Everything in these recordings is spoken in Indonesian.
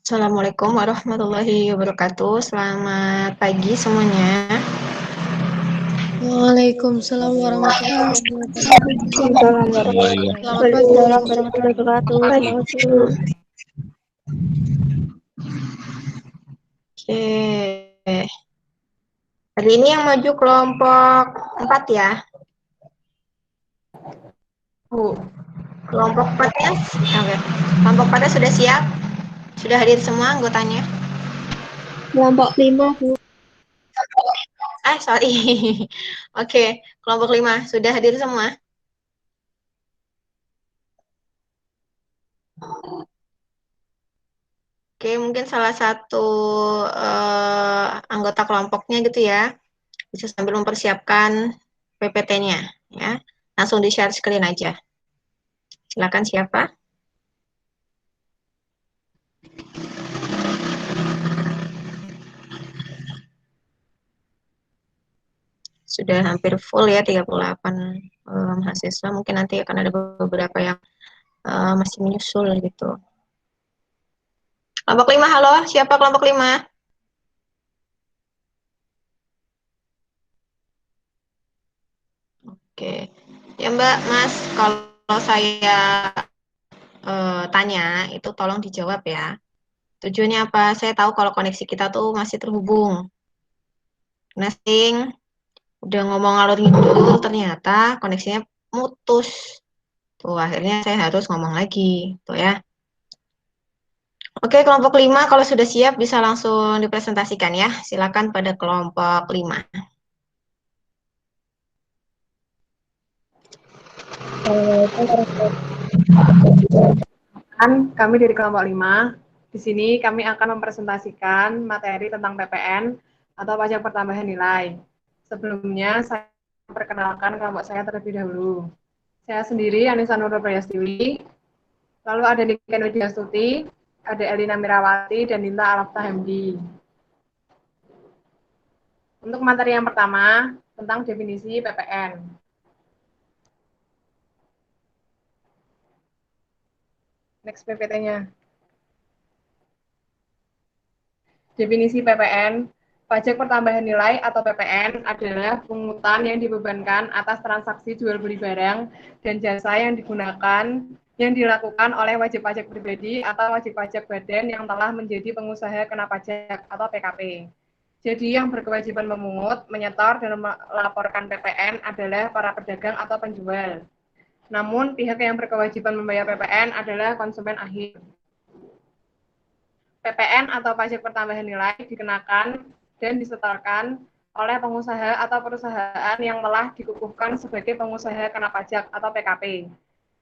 Assalamualaikum warahmatullahi wabarakatuh. Selamat pagi semuanya. Waalaikumsalam warahmatullahi wabarakatuh. Selamat pagi. Oke. Hari ini yang maju kelompok 4 ya. Kelompok 4-nya. Oke. Kelompok 4-nya sudah siap? Sudah hadir semua anggotanya? Kelompok 5, Bu. Sorry. Oke, kelompok 5 sudah hadir semua? Oke, mungkin salah satu anggota kelompoknya gitu ya, bisa sambil mempersiapkan PPT-nya ya. Langsung di-share screen aja. Silakan siapa? Sudah hampir full ya, 38 mahasiswa. Mungkin nanti akan ada beberapa yang masih menyusul gitu. Kelompok 5, halo. Siapa kelompok 5? Oke. Ya Mbak, Mas, kalau saya tanya, itu tolong dijawab ya. Tujuannya apa? Saya tahu kalau koneksi kita tuh masih terhubung. Nesting, udah ngomong ngalor ngidul, ternyata koneksinya mutus. Tuh, akhirnya saya harus ngomong lagi. Tuh ya. Oke, kelompok 5 kalau sudah siap bisa langsung dipresentasikan ya. Silakan pada kelompok 5. Kami dari kelompok 5. Di sini kami akan mempresentasikan materi tentang PPN atau pajak pertambahan nilai. Sebelumnya saya perkenalkan kelompok saya terlebih dahulu. Saya sendiri Anissa Nurul Prayastiwi, lalu ada Niken Widyastuti, ada Elina Mirawati, dan Ninta Alafta Hamdi. Untuk materi yang pertama, tentang definisi PPN. Next PPT-nya. Definisi PPN, pajak pertambahan nilai atau PPN adalah pungutan yang dibebankan atas transaksi jual beli barang dan jasa yang dilakukan oleh wajib pajak pribadi atau wajib pajak badan yang telah menjadi pengusaha kena pajak atau PKP. Jadi yang berkewajiban memungut, menyetor, dan melaporkan PPN adalah para pedagang atau penjual. Namun pihak yang berkewajiban membayar PPN adalah konsumen akhir. PPN atau pajak pertambahan nilai dikenakan dan disetorkan oleh pengusaha atau perusahaan yang telah dikukuhkan sebagai pengusaha kena pajak atau PKP.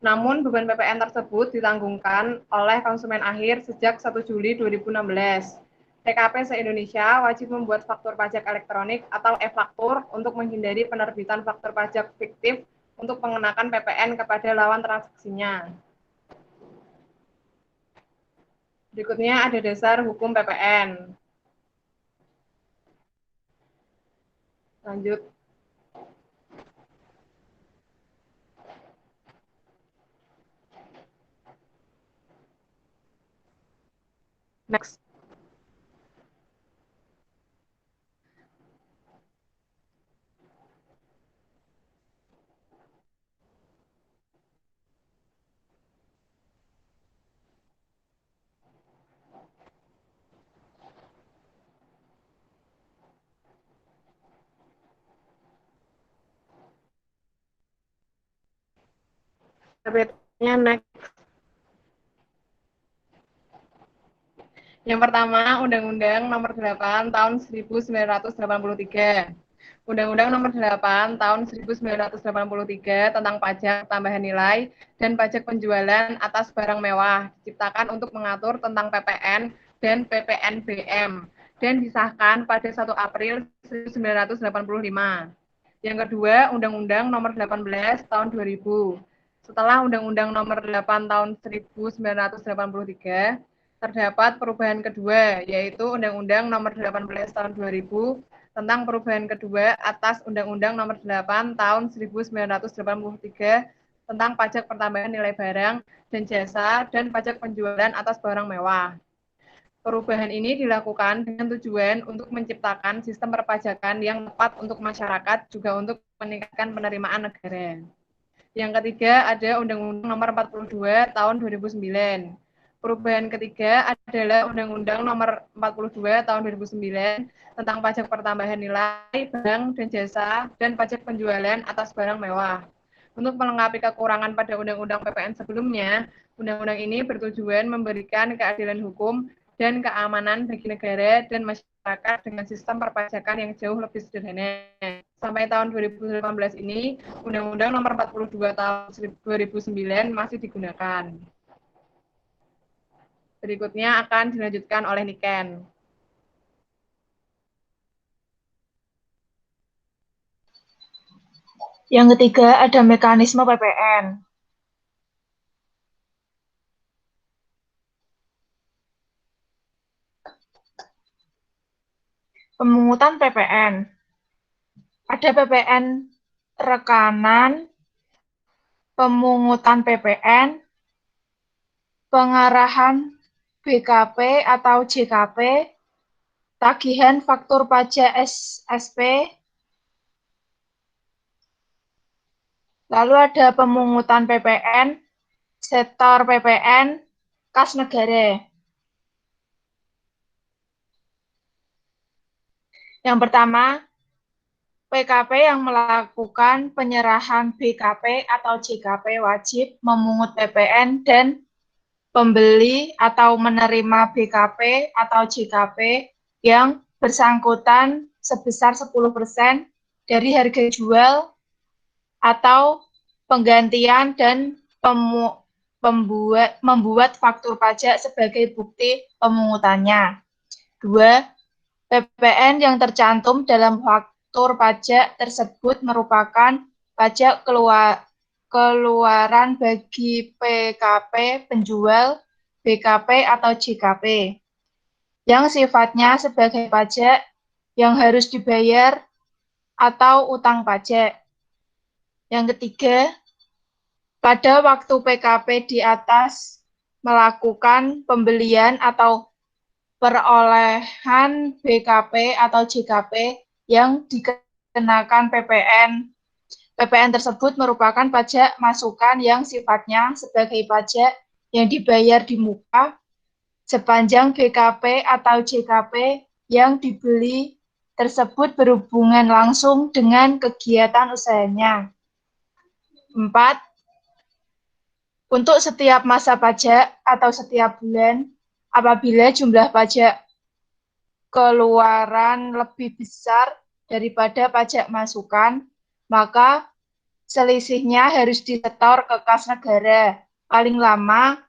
Namun beban PPN tersebut ditanggungkan oleh konsumen akhir sejak 1 Juli 2016. PKP se-Indonesia wajib membuat faktur pajak elektronik atau e-faktur untuk menghindari penerbitan faktur pajak fiktif untuk mengenakan PPN kepada lawan transaksinya. Berikutnya ada dasar hukum PPN. Lanjut. Next. PPT-nya next. Yang pertama, Undang-Undang Nomor 8 Tahun 1983. Undang-Undang Nomor 8 Tahun 1983 tentang pajak tambahan nilai dan pajak penjualan atas barang mewah diciptakan untuk mengatur tentang PPN dan PPNBM dan disahkan pada 1 April 1985. Yang kedua, Undang-Undang Nomor 18 Tahun 2000. Setelah Undang-Undang Nomor 8 Tahun 1983, terdapat perubahan kedua, yaitu Undang-Undang Nomor 18 Tahun 2000 tentang perubahan kedua atas Undang-Undang Nomor 8 Tahun 1983 tentang pajak pertambahan nilai barang dan jasa dan pajak penjualan atas barang mewah. Perubahan ini dilakukan dengan tujuan untuk menciptakan sistem perpajakan yang tepat untuk masyarakat, juga untuk meningkatkan penerimaan negara. Yang ketiga ada Undang-Undang Nomor 42 Tahun 2009. Perubahan ketiga adalah Undang-Undang Nomor 42 Tahun 2009 tentang pajak pertambahan nilai barang dan jasa dan pajak penjualan atas barang mewah. Untuk melengkapi kekurangan pada Undang-Undang PPN sebelumnya, Undang-Undang ini bertujuan memberikan keadilan hukum dan keamanan bagi negara dan masyarakat dengan sistem perpajakan yang jauh lebih sederhana. Sampai tahun 2018 ini, Undang-Undang Nomor 42 Tahun 2009 masih digunakan. Berikutnya akan dilanjutkan oleh Niken. Yang ketiga ada mekanisme PPN. Pemungutan PPN. Ada PPN rekanan, pemungutan PPN, pengarahan BKP atau JKP, tagihan faktur pajak SSP, lalu ada pemungutan PPN, setor PPN, kas negara. Yang pertama, PKP yang melakukan penyerahan BKP atau JKP wajib memungut PPN dan pembeli atau menerima BKP atau JKP yang bersangkutan sebesar 10% dari harga jual atau penggantian dan membuat faktur pajak sebagai bukti pemungutannya. 2. PPN yang tercantum dalam faktur pajak tersebut merupakan pajak keluaran bagi PKP penjual, BKP atau JKP, yang sifatnya sebagai pajak yang harus dibayar atau utang pajak. Yang ketiga, pada waktu PKP di atas melakukan pembelian atau perolehan BKP atau JKP yang dikenakan PPN. PPN tersebut merupakan pajak masukan yang sifatnya sebagai pajak yang dibayar di muka sepanjang BKP atau JKP yang dibeli tersebut berhubungan langsung dengan kegiatan usahanya. 4. Untuk setiap masa pajak atau setiap bulan, apabila jumlah pajak keluaran lebih besar daripada pajak masukan, maka selisihnya harus disetor ke kas negara paling lama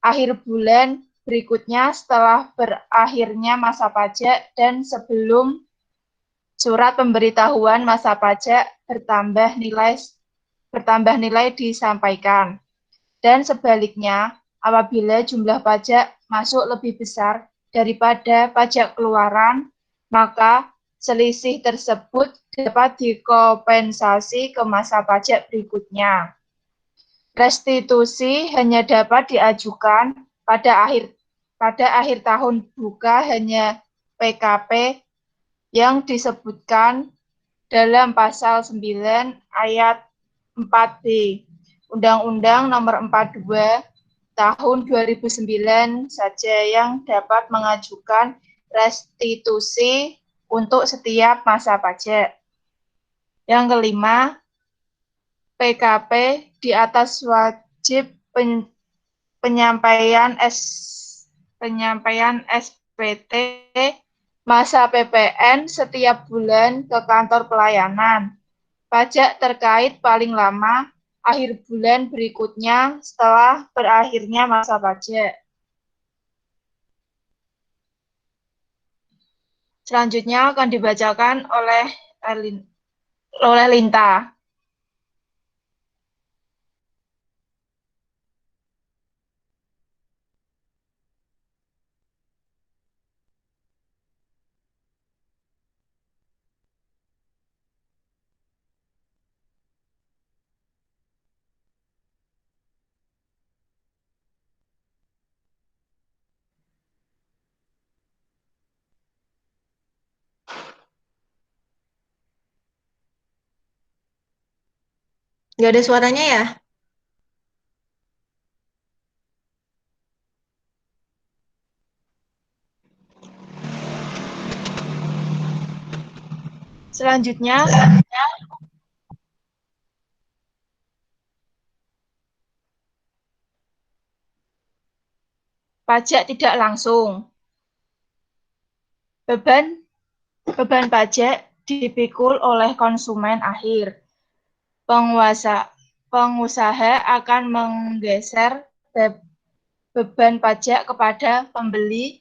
akhir bulan berikutnya setelah berakhirnya masa pajak dan sebelum surat pemberitahuan masa pajak bertambah nilai disampaikan. Dan sebaliknya, apabila jumlah pajak masuk lebih besar daripada pajak keluaran, maka selisih tersebut dapat dikompensasi ke masa pajak berikutnya. Restitusi hanya dapat diajukan pada akhir tahun buka hanya PKP yang disebutkan dalam pasal 9 ayat 4B Undang-Undang Nomor 42 Tahun 2009 saja yang dapat mengajukan restitusi untuk setiap masa pajak. Yang kelima, PKP di atas wajib penyampaian SPT masa PPN setiap bulan ke kantor pelayanan pajak terkait paling lama akhir bulan berikutnya setelah berakhirnya masa pajak. Selanjutnya akan dibacakan oleh Linta. Nggak ada suaranya ya? Selanjutnya, pajak tidak langsung. Beban pajak dipikul oleh konsumen akhir. Pengusaha akan menggeser beban pajak kepada pembeli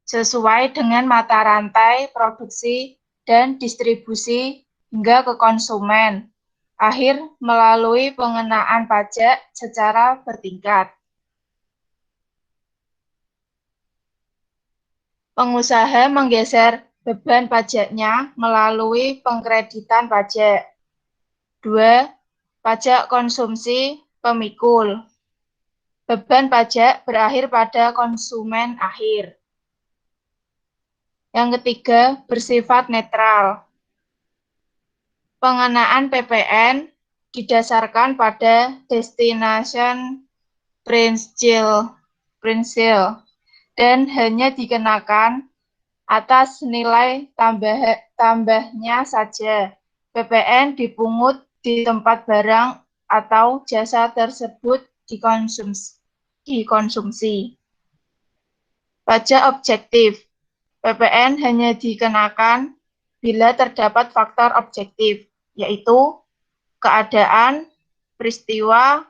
sesuai dengan mata rantai produksi dan distribusi hingga ke konsumen akhir melalui pengenaan pajak secara bertingkat. Pengusaha menggeser beban pajaknya melalui pengkreditan pajak. 2. Pajak konsumsi pemikul. Beban pajak berakhir pada konsumen akhir. Yang ketiga, bersifat netral. Pengenaan PPN didasarkan pada destination principle dan hanya dikenakan atas nilai tambahnya saja. PPN dipungut di tempat barang atau jasa tersebut dikonsumsi. Pajak objektif. PPN hanya dikenakan bila terdapat faktor objektif, yaitu keadaan, peristiwa,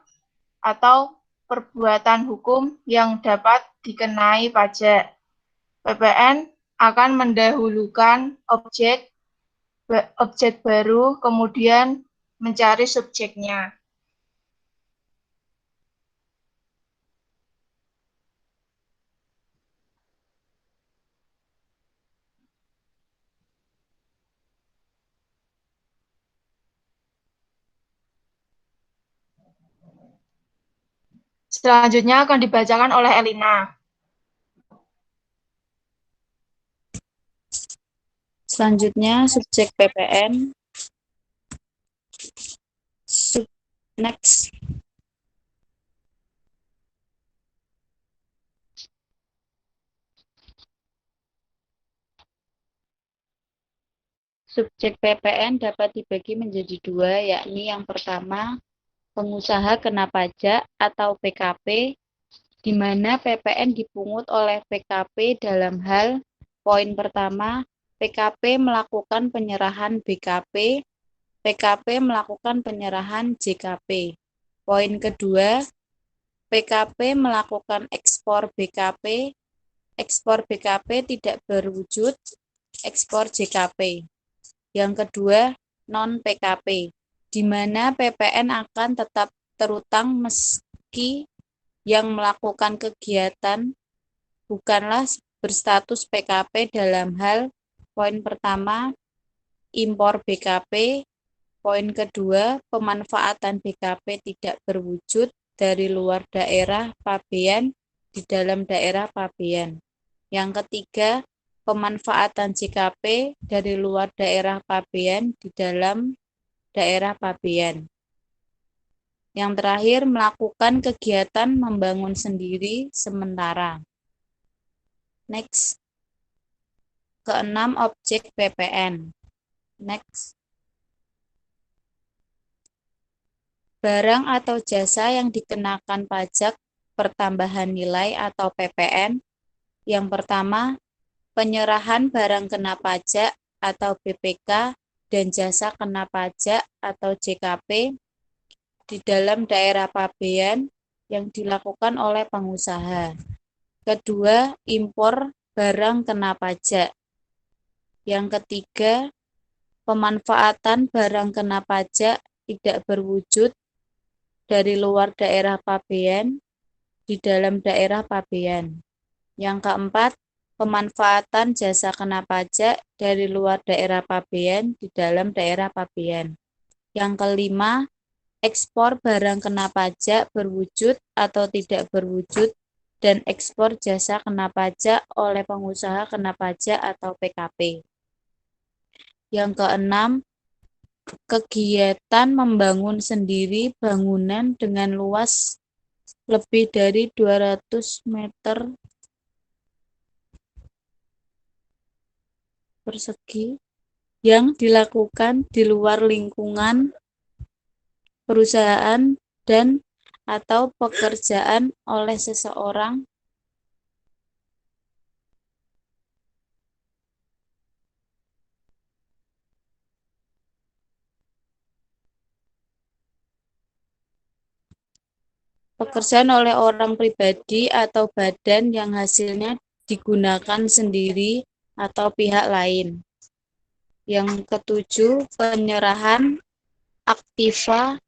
atau perbuatan hukum yang dapat dikenai pajak. PPN akan mendahulukan objek baru, kemudian mencari subjeknya. Selanjutnya akan dibacakan oleh Elina. Selanjutnya subjek PPN. Next. Subjek PPN dapat dibagi menjadi dua, yakni yang pertama, pengusaha kena pajak atau PKP, di mana PPN dipungut oleh PKP dalam hal, poin pertama, PKP melakukan penyerahan BKP, PKP melakukan penyerahan JKP. Poin kedua, PKP melakukan ekspor BKP, ekspor BKP tidak berwujud, ekspor JKP. Yang kedua, non-PKP, di mana PPN akan tetap terutang meski yang melakukan kegiatan bukanlah berstatus PKP dalam hal, poin pertama, impor BKP, poin kedua, pemanfaatan BKP tidak berwujud dari luar daerah pabean di dalam daerah pabean. Yang ketiga, pemanfaatan JKP dari luar daerah pabean di dalam daerah pabean. Yang terakhir, melakukan kegiatan membangun sendiri sementara. Next. Keenam, objek PPN. Next. Barang atau jasa yang dikenakan pajak pertambahan nilai atau PPN. Yang pertama, penyerahan barang kena pajak atau BPK dan jasa kena pajak atau JKP di dalam daerah pabean yang dilakukan oleh pengusaha. Kedua, impor barang kena pajak. Yang ketiga, pemanfaatan barang kena pajak tidak berwujud dari luar daerah pabean di dalam daerah pabean. Yang keempat, pemanfaatan jasa kena pajak dari luar daerah pabean di dalam daerah pabean. Yang kelima, ekspor barang kena pajak berwujud atau tidak berwujud dan ekspor jasa kena pajak oleh pengusaha kena pajak atau PKP. Yang keenam, kegiatan membangun sendiri bangunan dengan luas lebih dari 200 meter persegi yang dilakukan di luar lingkungan perusahaan dan atau pekerjaan oleh seseorang oleh orang pribadi atau badan yang hasilnya digunakan sendiri atau pihak lain. Yang ketujuh, penyerahan aktiva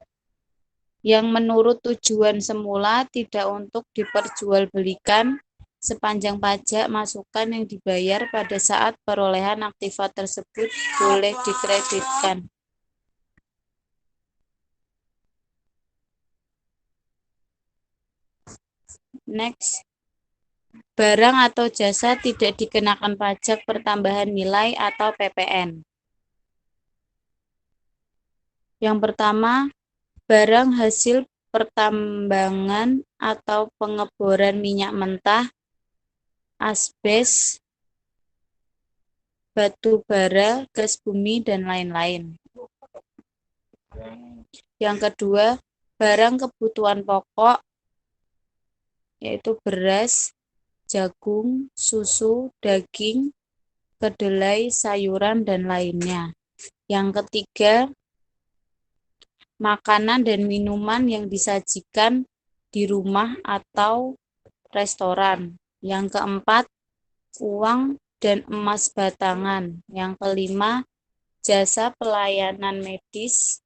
yang menurut tujuan semula tidak untuk diperjualbelikan sepanjang pajak masukan yang dibayar pada saat perolehan aktiva tersebut boleh dikreditkan. Next, barang atau jasa tidak dikenakan pajak pertambahan nilai atau PPN. Yang pertama, barang hasil pertambangan atau pengeboran minyak mentah, asbes, batu bara, gas bumi, dan lain-lain. Yang kedua, barang kebutuhan pokok, yaitu beras, jagung, susu, daging, kedelai, sayuran, dan lainnya. Yang ketiga, makanan dan minuman yang disajikan di rumah atau restoran. Yang keempat, uang dan emas batangan. Yang kelima, jasa pelayanan medis,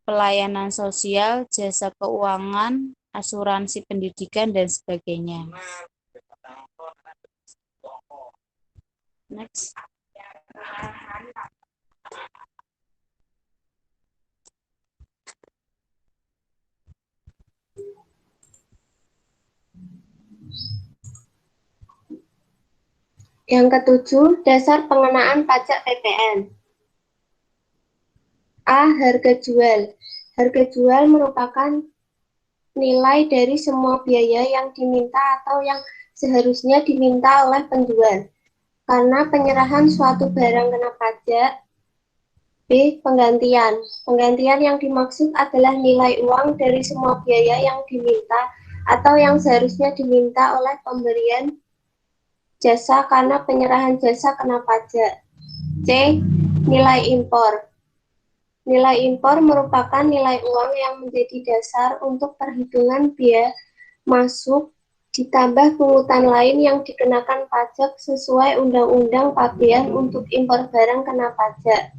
pelayanan sosial, jasa keuangan, asuransi pendidikan, dan sebagainya. Next. Yang ketujuh, dasar pengenaan pajak PPN. A. Harga jual. Harga jual merupakan nilai dari semua biaya yang diminta atau yang seharusnya diminta oleh penjual karena penyerahan suatu barang kena pajak. B. Penggantian. Penggantian yang dimaksud adalah nilai uang dari semua biaya yang diminta atau yang seharusnya diminta oleh pemberian jasa karena penyerahan jasa kena pajak. C. Nilai impor. Nilai impor merupakan nilai uang yang menjadi dasar untuk perhitungan biaya masuk ditambah pungutan lain yang dikenakan pajak sesuai Undang-Undang Pabean untuk impor barang kena pajak.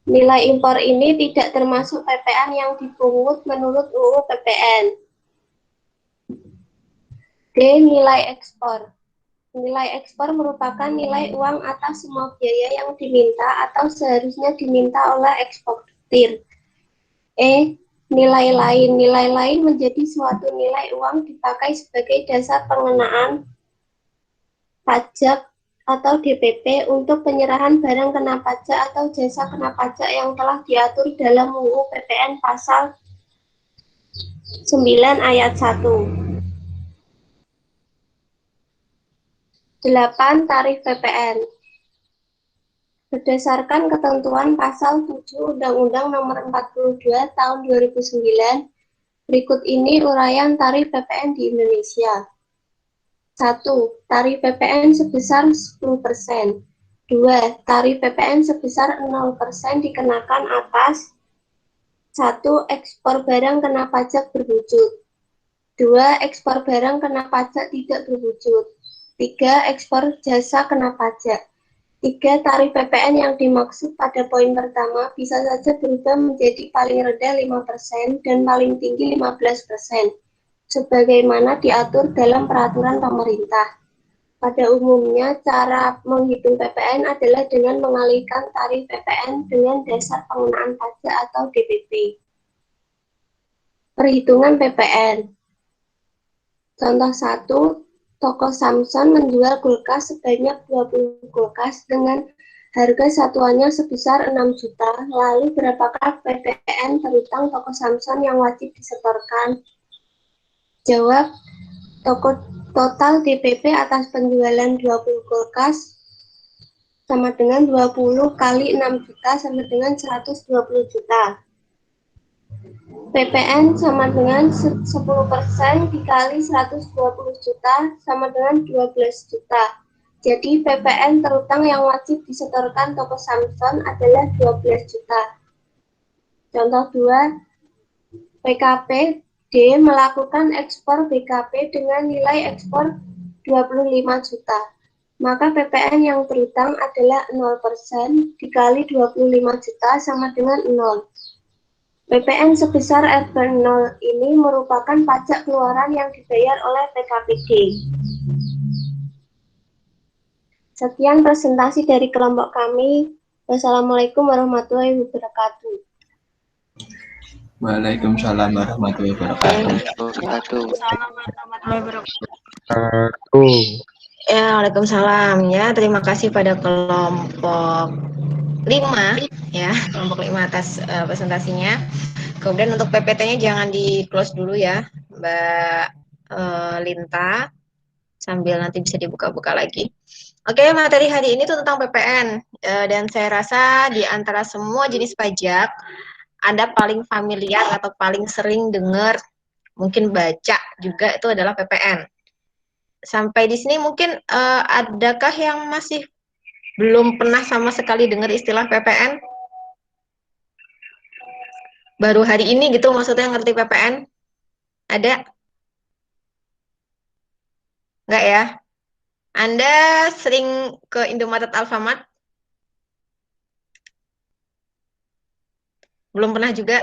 Nilai impor ini tidak termasuk PPN yang dipungut menurut UU PPN. D. Nilai ekspor. Nilai ekspor merupakan nilai uang atas semua biaya yang diminta atau seharusnya diminta oleh eksportir. E. Nilai lain. Nilai lain menjadi suatu nilai uang dipakai sebagai dasar pengenaan pajak atau DPP untuk penyerahan barang kena pajak atau jasa kena pajak yang telah diatur dalam UU PPN pasal 9 ayat 1. 8. Tarif PPN. Berdasarkan ketentuan pasal 7 Undang-Undang Nomor 42 Tahun 2009, berikut ini uraian tarif PPN di Indonesia. 1. Tarif PPN sebesar 10%. 2. Tarif PPN sebesar 0% dikenakan atas 1. Ekspor barang kena pajak berwujud. 2. Ekspor barang kena pajak tidak berwujud. 3. Ekspor jasa kena pajak. 3. Tarif PPN yang dimaksud pada poin pertama bisa saja berubah menjadi paling rendah 5% dan paling tinggi 15%, sebagaimana diatur dalam peraturan pemerintah. Pada umumnya, cara menghitung PPN adalah dengan mengalihkan tarif PPN dengan dasar pengenaan pajak atau DPP. Perhitungan PPN. Contoh 1, toko Samson menjual kulkas sebanyak 20 kulkas dengan Harga satuannya sebesar 6 juta. Lalu berapakah PPN terutang toko Samson yang wajib disetorkan? Jawab, total DPP atas penjualan 20 kulkas sama dengan 20 kali 6 juta sama dengan 120 juta. PPN sama dengan 10% dikali 120 juta sama dengan 12 juta. Jadi PPN terutang yang wajib disetorkan toko Samson adalah 12 juta. Contoh 2, PKP D melakukan ekspor BKP dengan nilai ekspor 25 juta. Maka PPN yang terutang adalah 0% dikali 25 juta sama dengan 0. PPN sebesar R0 ini merupakan pajak keluaran yang dibayar oleh PKPD. Sekian presentasi dari kelompok kami. Wassalamualaikum warahmatullahi wabarakatuh. Waalaikumsalam warahmatullahi wabarakatuh. Ya, Waalaikumsalam ya. Terima kasih pada kelompok 5 ya, kelompok 5 atas presentasinya. Kemudian untuk PPT-nya jangan di close dulu ya, Mbak Linta, sambil nanti bisa dibuka-buka lagi. Oke, materi hari ini tuh tentang PPN, dan saya rasa di antara semua jenis pajak, Anda paling familiar atau paling sering dengar, mungkin baca juga itu adalah PPN. Sampai di sini mungkin adakah yang masih belum pernah sama sekali dengar istilah PPN? Baru hari ini gitu maksudnya ngerti PPN? Ada? Enggak ya? Anda sering ke Indomaret Alfamart? Belum pernah juga?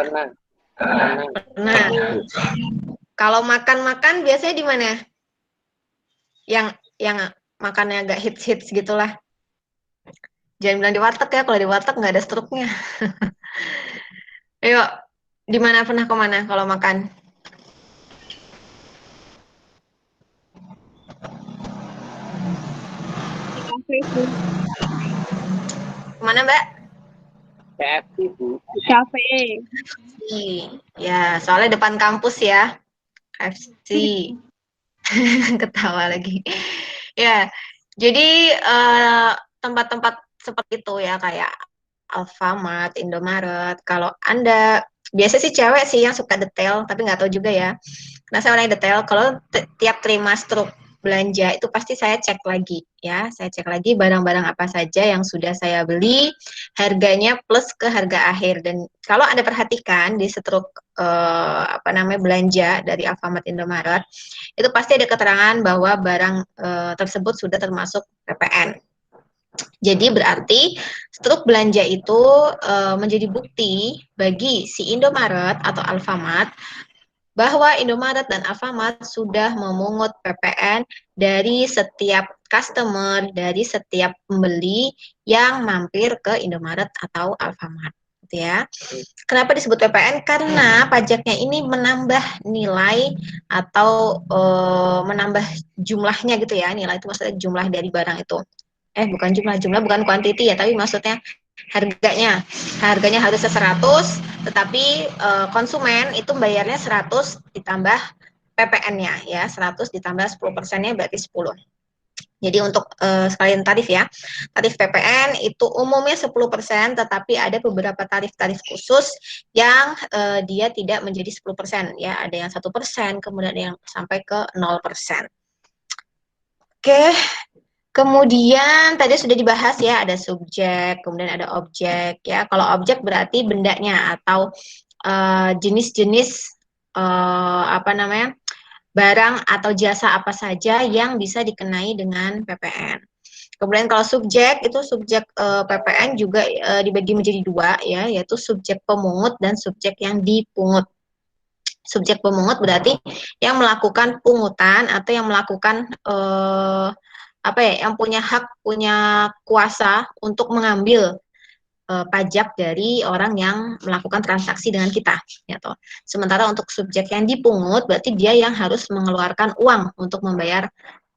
Pernah. Kalau makan-makan biasanya di mana? Yang makannya agak hits-hits gitulah. Jangan bilang di warteg ya, kalau di warteg nggak ada struknya. Ayo, di mana pernah kemana kalau makan? Kemana, Mbak? KFC, Bu. Cafe. Ya, soalnya depan kampus ya. KFC. Ketawa lagi. Ya, jadi tempat-tempat seperti itu ya, kayak Alfamart, Indomaret. Kalau Anda, biasa sih cewek sih yang suka detail, tapi nggak tahu juga ya. Nah, saya orangnya detail. Kalau tiap terima struk belanja itu pasti saya cek lagi ya. Saya cek lagi barang-barang apa saja yang sudah saya beli, harganya plus ke harga akhir. Dan kalau Anda perhatikan di struk belanja dari Alfamart, Indomaret, itu pasti ada keterangan bahwa barang tersebut sudah termasuk PPN. Jadi berarti struk belanja itu menjadi bukti bagi si Indomaret atau Alfamart bahwa Indomaret dan Alfamart sudah memungut PPN dari setiap customer, dari setiap pembeli yang mampir ke Indomaret atau Alfamart. Gitu ya. Kenapa disebut PPN? Karena pajaknya ini menambah nilai atau menambah jumlahnya gitu ya. Nilai itu maksudnya jumlah dari barang itu. Bukan jumlah bukan quantity ya, tapi maksudnya harganya harusnya 100, tetapi konsumen itu bayarnya 100 ditambah PPN-nya ya, 100 ditambah 10%-nya berarti 10. Jadi untuk sekalian tarif ya, tarif PPN itu umumnya 10%, tetapi ada beberapa tarif-tarif khusus yang dia tidak menjadi 10% ya, ada yang 1%, kemudian ada yang sampai ke 0%. Oke. Kemudian tadi sudah dibahas ya, ada subjek, kemudian ada objek ya. Kalau objek berarti bendanya atau jenis-jenis barang atau jasa apa saja yang bisa dikenai dengan PPN. Kemudian kalau subjek itu subjek PPN juga dibagi menjadi dua ya, yaitu subjek pemungut dan subjek yang dipungut. Subjek pemungut berarti yang melakukan pungutan atau yang melakukan yang punya hak, punya kuasa untuk mengambil pajak dari orang yang melakukan transaksi dengan kita. Gitu. Sementara untuk subjek yang dipungut, berarti dia yang harus mengeluarkan uang untuk membayar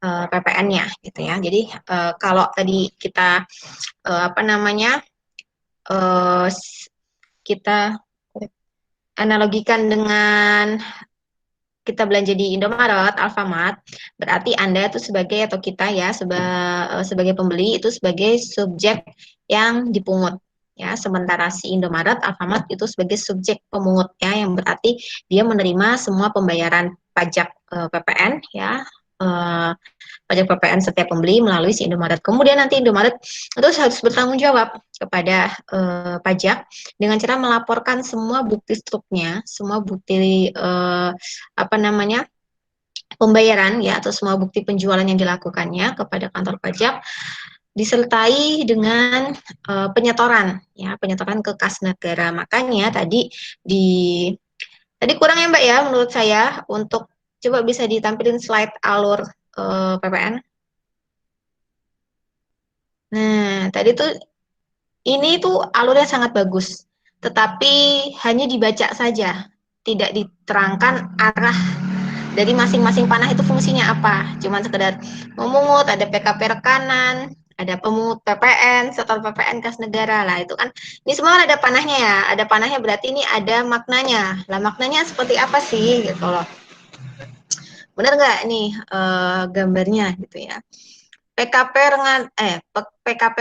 PPN-nya gitu ya. Jadi kalau tadi kita apa namanya kita analogikan dengan kita belanja di Indomaret, Alfamart, berarti Anda itu sebagai atau kita ya sebagai pembeli itu sebagai subjek yang dipungut ya. Sementara si Indomaret, Alfamart itu sebagai subjek pemungut ya, yang berarti dia menerima semua pembayaran pajak PPN ya. Pajak PPN setiap pembeli melalui si Indomaret. Kemudian nanti Indomaret itu harus bertanggung jawab kepada pajak dengan cara melaporkan semua bukti struknya, semua bukti apa namanya pembayaran ya atau semua bukti penjualan yang dilakukannya kepada kantor pajak disertai dengan penyetoran ya, penyetoran ke kas negara. Makanya tadi kurang ya Mbak ya menurut saya, untuk coba bisa ditampilin slide alur PPN. Nah, tadi tuh ini tuh alurnya sangat bagus, tetapi hanya dibaca saja, tidak diterangkan arah dari masing-masing panah itu fungsinya apa. Cuman sekedar memungut, ada PKP rekanan, ada pemungut PPN, setor PPN kas negara lah itu kan. Ini semua ada panahnya ya, ada panahnya berarti ini ada maknanya. Lah maknanya seperti apa sih gitu loh. Benar nggak nih gambarnya gitu ya. PKP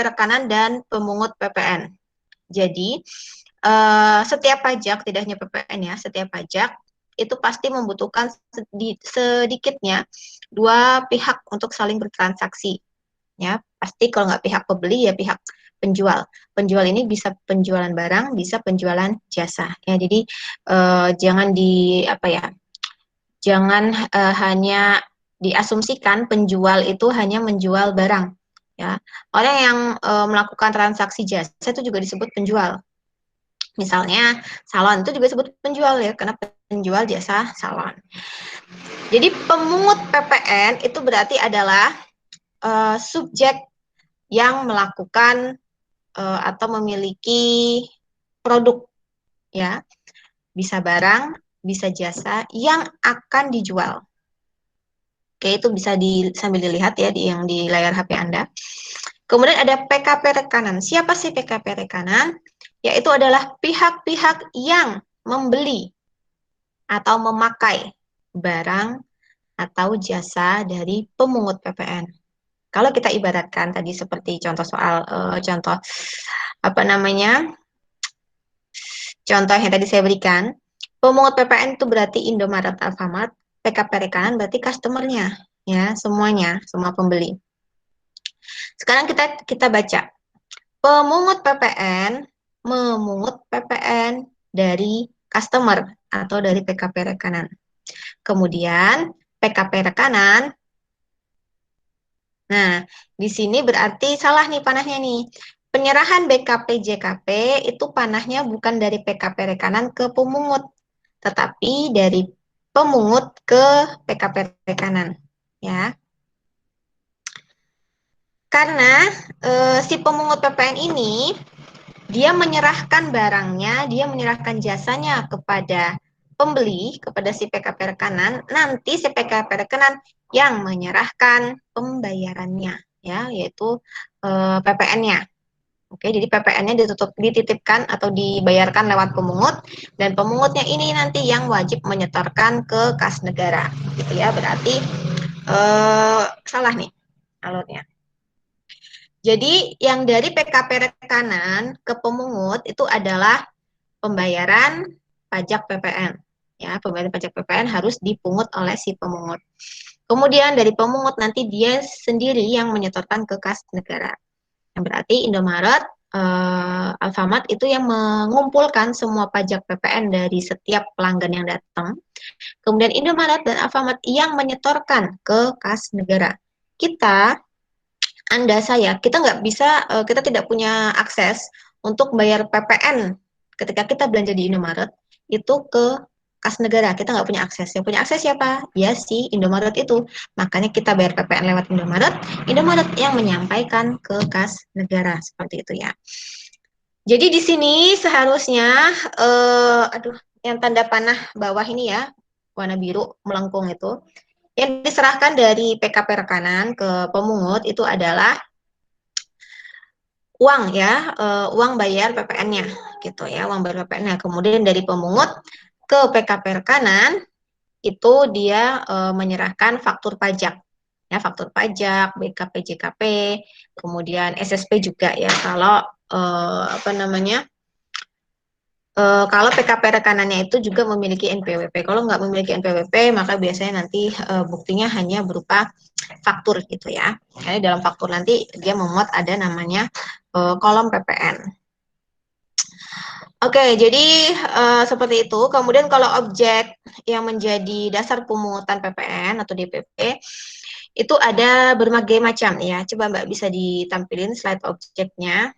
rekanan dan pemungut PPN. Jadi setiap pajak, tidak hanya PPN ya, setiap pajak itu pasti membutuhkan sedikitnya dua pihak untuk saling bertransaksi. Ya, pasti kalau nggak pihak pembeli ya pihak penjual. Penjual ini bisa penjualan barang, bisa penjualan jasa. Ya, jadi jangan jangan hanya diasumsikan penjual itu hanya menjual barang. Ya, orang yang melakukan transaksi jasa itu juga disebut penjual. Misalnya salon itu juga disebut penjual ya, karena penjual jasa salon. Jadi pemungut PPN itu berarti adalah subjek yang melakukan atau memiliki produk ya, bisa barang, bisa jasa yang akan dijual. Oke, itu bisa sambil dilihat ya yang di layar HP Anda. Kemudian ada PKP rekanan. Siapa sih PKP rekanan? Yaitu adalah pihak-pihak yang membeli atau memakai barang atau jasa dari pemungut PPN. Kalau kita ibaratkan tadi seperti contoh soal contoh yang tadi saya berikan, pemungut PPN itu berarti Indomaret, Alfamart, PKP rekanan berarti customer-nya ya, semuanya, semua pembeli. Sekarang kita baca. Pemungut PPN memungut PPN dari customer atau dari PKP rekanan. Kemudian PKP rekanan. Nah, di sini berarti salah nih panahnya nih. Penyerahan BKP JKP itu panahnya bukan dari PKP rekanan ke pemungut, tetapi dari pemungut ke PKP rekanan, ya. Karena si pemungut PPN ini dia menyerahkan barangnya, dia menyerahkan jasanya kepada pembeli, kepada si PKP rekanan, nanti si PKP rekanan yang menyerahkan pembayarannya, ya, yaitu PPN-nya. Oke, jadi PPN-nya dititipkan atau dibayarkan lewat pemungut, dan pemungutnya ini nanti yang wajib menyetorkan ke kas negara, gitu ya. Berarti salah nih alurnya. Jadi yang dari PKP rekanan ke pemungut itu adalah pembayaran pajak PPN. Ya, pembayaran pajak PPN harus dipungut oleh si pemungut. Kemudian dari pemungut nanti dia sendiri yang menyetorkan ke kas negara. Yang berarti Indomaret, Alfamart itu yang mengumpulkan semua pajak PPN dari setiap pelanggan yang datang. Kemudian Indomaret dan Alfamart yang menyetorkan ke kas negara. Kita nggak bisa, kita tidak punya akses untuk bayar PPN ketika kita belanja di Indomaret itu ke kas negara. Kita nggak punya akses. Yang punya akses siapa? Ya si Indomaret itu. Makanya kita bayar PPN lewat Indomaret. Indomaret yang menyampaikan ke kas negara, seperti itu ya. Jadi di sini seharusnya, yang tanda panah bawah ini ya, warna biru melengkung itu Yang diserahkan dari PKP rekanan ke pemungut itu adalah uang ya, uang bayar PPN-nya gitu ya, uang bayar PPN-nya. Kemudian dari pemungut ke PKP rekanan itu dia menyerahkan faktur pajak. Ya, faktur pajak, BKP, JKP, kemudian SSP juga ya. Kalau apa namanya? Kalau PKP rekanannya itu juga memiliki NPWP. Kalau nggak memiliki NPWP, maka biasanya nanti buktinya hanya berupa faktur gitu ya. Jadi dalam faktur nanti dia memuat ada namanya kolom PPN. Oke, jadi seperti itu. Kemudian kalau objek yang menjadi dasar pemungutan PPN atau DPP itu ada berbagai macam ya. Coba Mbak bisa ditampilin slide objeknya.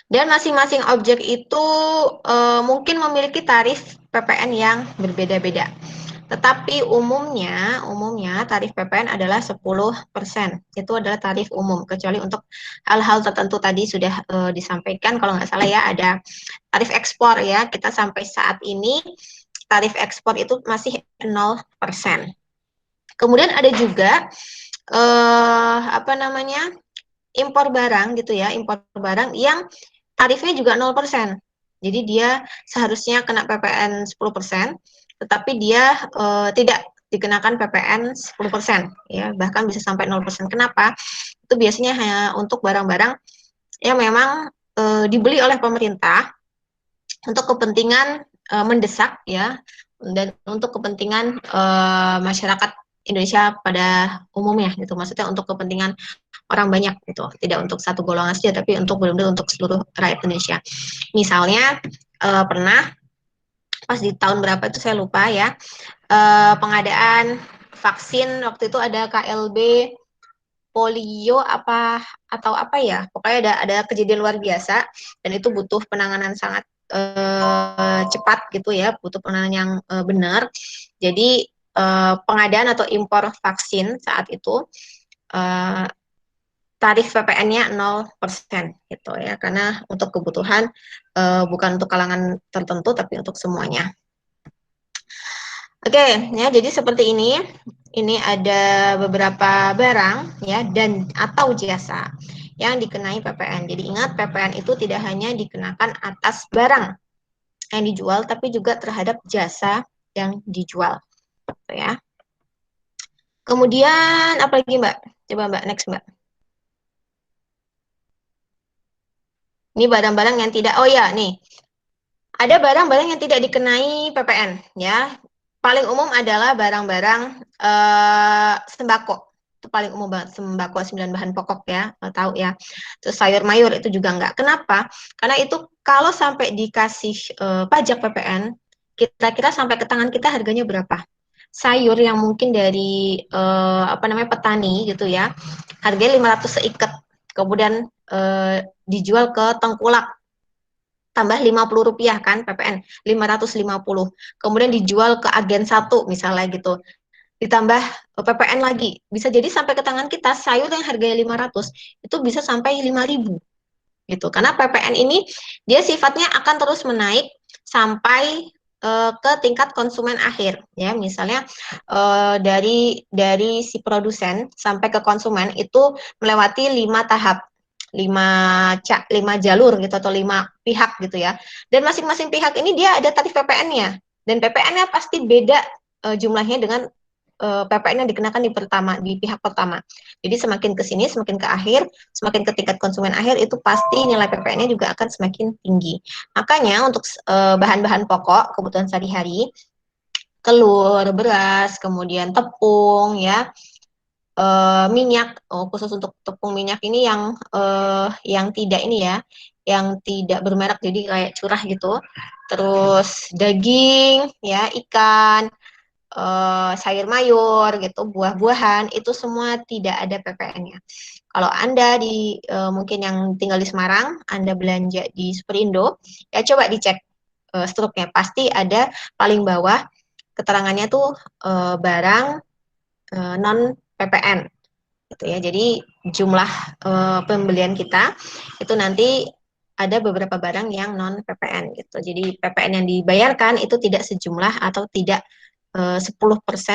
Dan masing-masing objek itu mungkin memiliki tarif PPN yang berbeda-beda. Tetapi umumnya tarif PPN adalah 10%. Itu adalah tarif umum, kecuali untuk hal-hal tertentu tadi sudah disampaikan, kalau nggak salah ya, ada tarif ekspor ya. Kita sampai saat ini tarif ekspor itu masih 0%. Kemudian ada juga apa namanya? Impor barang gitu ya, impor barang yang tarifnya juga 0%. Jadi dia seharusnya kena PPN 10%, tetapi dia tidak dikenakan PPN 10% ya, bahkan bisa sampai 0%. Kenapa? Itu biasanya hanya untuk barang-barang yang memang dibeli oleh pemerintah untuk kepentingan mendesak ya, dan untuk kepentingan masyarakat Indonesia pada umumnya gitu. Maksudnya untuk kepentingan orang banyak gitu, tidak untuk satu golongan saja, tapi untuk benar-benar untuk seluruh rakyat Indonesia. Misalnya pernah pas di tahun berapa itu saya lupa ya, pengadaan vaksin waktu itu ada KLB polio apa atau apa ya, pokoknya ada kejadian luar biasa dan itu butuh penanganan sangat cepat gitu ya, butuh penanganan yang benar. Jadi pengadaan atau impor vaksin saat itu tarif PPN-nya 0% gitu ya, karena untuk kebutuhan bukan untuk kalangan tertentu tapi untuk semuanya. Oke, ya jadi seperti ini. Ini ada beberapa barang ya dan atau jasa yang dikenai PPN. Jadi ingat, PPN itu tidak hanya dikenakan atas barang yang dijual tapi juga terhadap jasa yang dijual. Gitu ya. Kemudian apa lagi Mbak? Coba Mbak, next Mbak. Ini barang-barang yang tidak, oh ya nih, ada barang-barang yang tidak dikenai PPN ya. Paling umum adalah barang-barang sembako. Itu paling umum banget, sembako 9 bahan pokok ya, tahu ya. Terus sayur mayur itu juga enggak. Kenapa? Karena itu kalau sampai dikasih pajak PPN, kira-kira sampai ke tangan kita harganya berapa? Sayur yang mungkin dari apa namanya petani gitu ya, harganya 500 seikat. Kemudian dijual ke tengkulak tambah Rp50 kan PPN 550. Kemudian dijual ke agen 1 misalnya gitu. Ditambah PPN lagi. Bisa jadi sampai ke tangan kita sayur yang harganya 500 itu bisa sampai 5.000 gitu. Karena PPN ini dia sifatnya akan terus menaik sampai ke tingkat konsumen akhir ya. Misalnya dari si produsen sampai ke konsumen itu melewati 5 tahap. 5 jalur gitu atau 5 pihak gitu ya. Dan masing-masing pihak ini dia ada tarif PPN-nya. Dan PPN-nya pasti beda jumlahnya dengan PPN yang dikenakan di pihak pertama. Jadi semakin ke sini, semakin ke akhir, semakin ke tingkat konsumen akhir itu pasti nilai PPN-nya juga akan semakin tinggi. Makanya untuk bahan-bahan pokok kebutuhan sehari-hari, telur, beras, kemudian tepung ya, minyak, khusus untuk tepung minyak ini yang tidak ini ya, yang tidak bermerek jadi kayak curah gitu. Terus daging ya, ikan, sayur mayur gitu, buah-buahan itu semua tidak ada PPN-nya. Kalau Anda mungkin yang tinggal di Semarang, Anda belanja di Superindo, ya coba dicek struknya, pasti ada paling bawah keterangannya tuh barang non PPN gitu ya. Jadi jumlah pembelian kita itu nanti ada beberapa barang yang non PPN gitu. Jadi PPN yang dibayarkan itu tidak sejumlah atau tidak 10%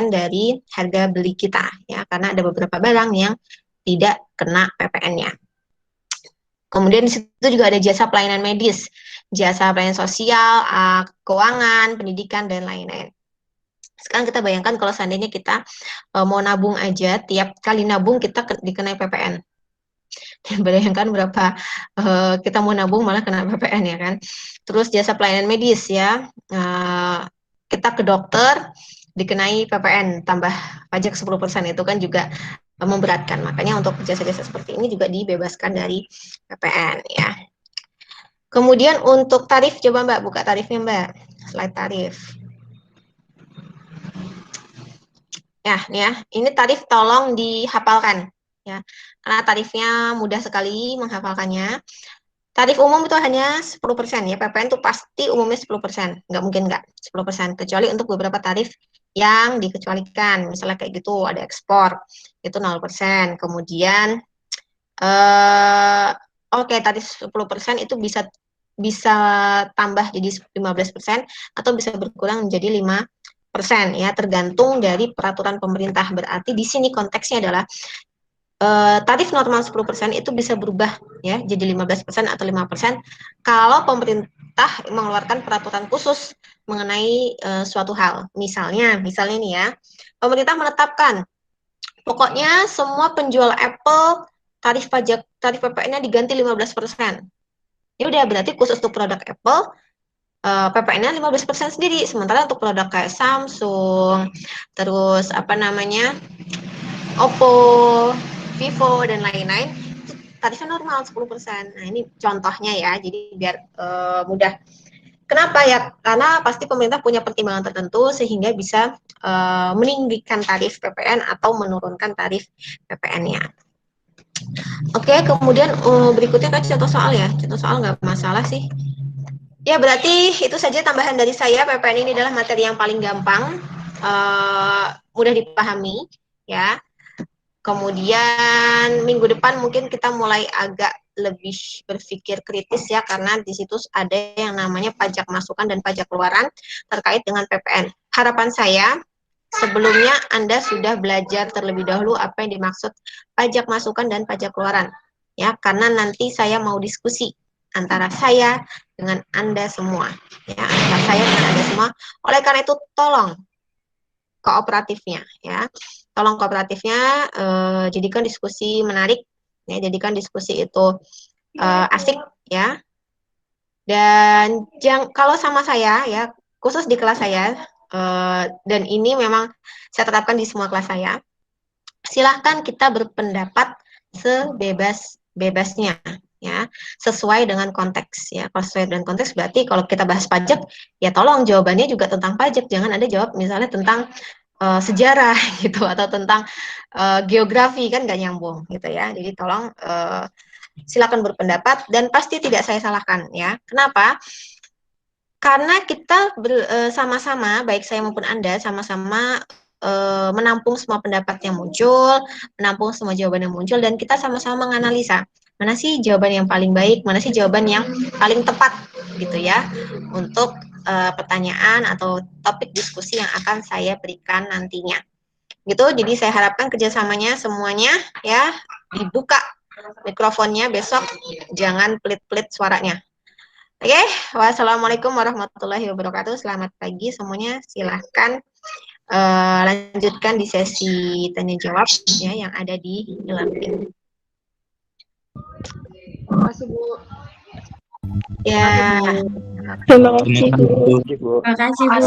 dari harga beli kita ya, karena ada beberapa barang yang tidak kena PPN-nya. Kemudian di situ juga ada jasa pelayanan medis, jasa pelayanan sosial, keuangan, pendidikan dan lain-lain. Sekarang kita bayangkan kalau seandainya kita mau nabung aja, tiap kali nabung kita dikenai PPN. Bayangkan berapa kita mau nabung malah kena PPN ya kan. Terus jasa pelayanan medis ya, kita ke dokter dikenai PPN tambah pajak 10%, itu kan juga memberatkan. Makanya untuk jasa-jasa seperti ini juga dibebaskan dari PPN ya. Kemudian untuk tarif, coba Mbak buka tarifnya Mbak, slide tarif. Ya, nih ya, ini tarif tolong dihafalkan ya, karena tarifnya mudah sekali menghafalkannya. Tarif umum itu hanya 10% ya, PPN itu pasti umumnya 10%, nggak mungkin nggak 10%, kecuali untuk beberapa tarif yang dikecualikan, misalnya kayak gitu, ada ekspor, itu 0%, kemudian, oke, tarif 10% itu bisa tambah jadi 15% atau bisa berkurang menjadi 5% ya, tergantung dari peraturan pemerintah. Berarti di sini konteksnya adalah tarif normal 10% itu bisa berubah ya jadi 15% atau 5% kalau pemerintah mengeluarkan peraturan khusus mengenai suatu hal. Misalnya nih ya, pemerintah menetapkan pokoknya semua penjual Apple tarif PPN-nya diganti 15%. Ya udah, berarti khusus untuk produk Apple PPN-nya 15% sendiri. Sementara untuk produk kayak Samsung, terus apa namanya, Oppo, Vivo dan lain-lain itu tarifnya normal 10%. Nah, ini contohnya ya. Jadi biar mudah. Kenapa ya? Karena pasti pemerintah punya pertimbangan tertentu sehingga bisa meninggikan tarif PPN atau menurunkan tarif PPN-nya. Oke, kemudian berikutnya kan contoh soal ya. Contoh soal nggak masalah sih. Ya, berarti itu saja tambahan dari saya. PPN ini adalah materi yang paling gampang, mudah dipahami ya. Kemudian minggu depan mungkin kita mulai agak lebih berpikir kritis ya, karena di situ ada yang namanya pajak masukan dan pajak keluaran terkait dengan PPN. Harapan saya sebelumnya Anda sudah belajar terlebih dahulu apa yang dimaksud pajak masukan dan pajak keluaran ya, karena nanti saya mau diskusi antara saya dengan Anda semua ya, antara saya dengan Anda semua. Oleh karena itu tolong kooperatifnya ya, tolong kooperatifnya jadikan diskusi menarik ya, jadikan diskusi itu asik ya. Dan kalau sama saya ya, khusus di kelas saya, dan ini memang saya terapkan di semua kelas saya, silahkan kita berpendapat sebebas-bebasnya ya, sesuai dengan konteks ya. Kalau sesuai dengan konteks berarti kalau kita bahas pajak ya tolong jawabannya juga tentang pajak, jangan ada jawab misalnya tentang sejarah gitu atau tentang geografi, kan nggak nyambung gitu ya. Jadi tolong silakan berpendapat dan pasti tidak saya salahkan ya. Kenapa? Karena kita sama-sama, baik saya maupun Anda, sama-sama menampung semua pendapat yang muncul, menampung semua jawaban yang muncul, dan kita sama-sama menganalisa mana sih jawaban yang paling baik, mana sih jawaban yang paling tepat gitu ya untuk pertanyaan atau topik diskusi yang akan saya berikan nantinya. Gitu, jadi saya harapkan kerjasamanya semuanya ya, dibuka mikrofonnya besok, jangan pelit-pelit suaranya. Oke, wassalamualaikum warahmatullahi wabarakatuh. Selamat pagi semuanya. Silahkan lanjutkan di sesi tanya jawab ya yang ada di e-learning. Terima kasih Bu. Ya. Terima kasih Bu. Terima kasih Bu.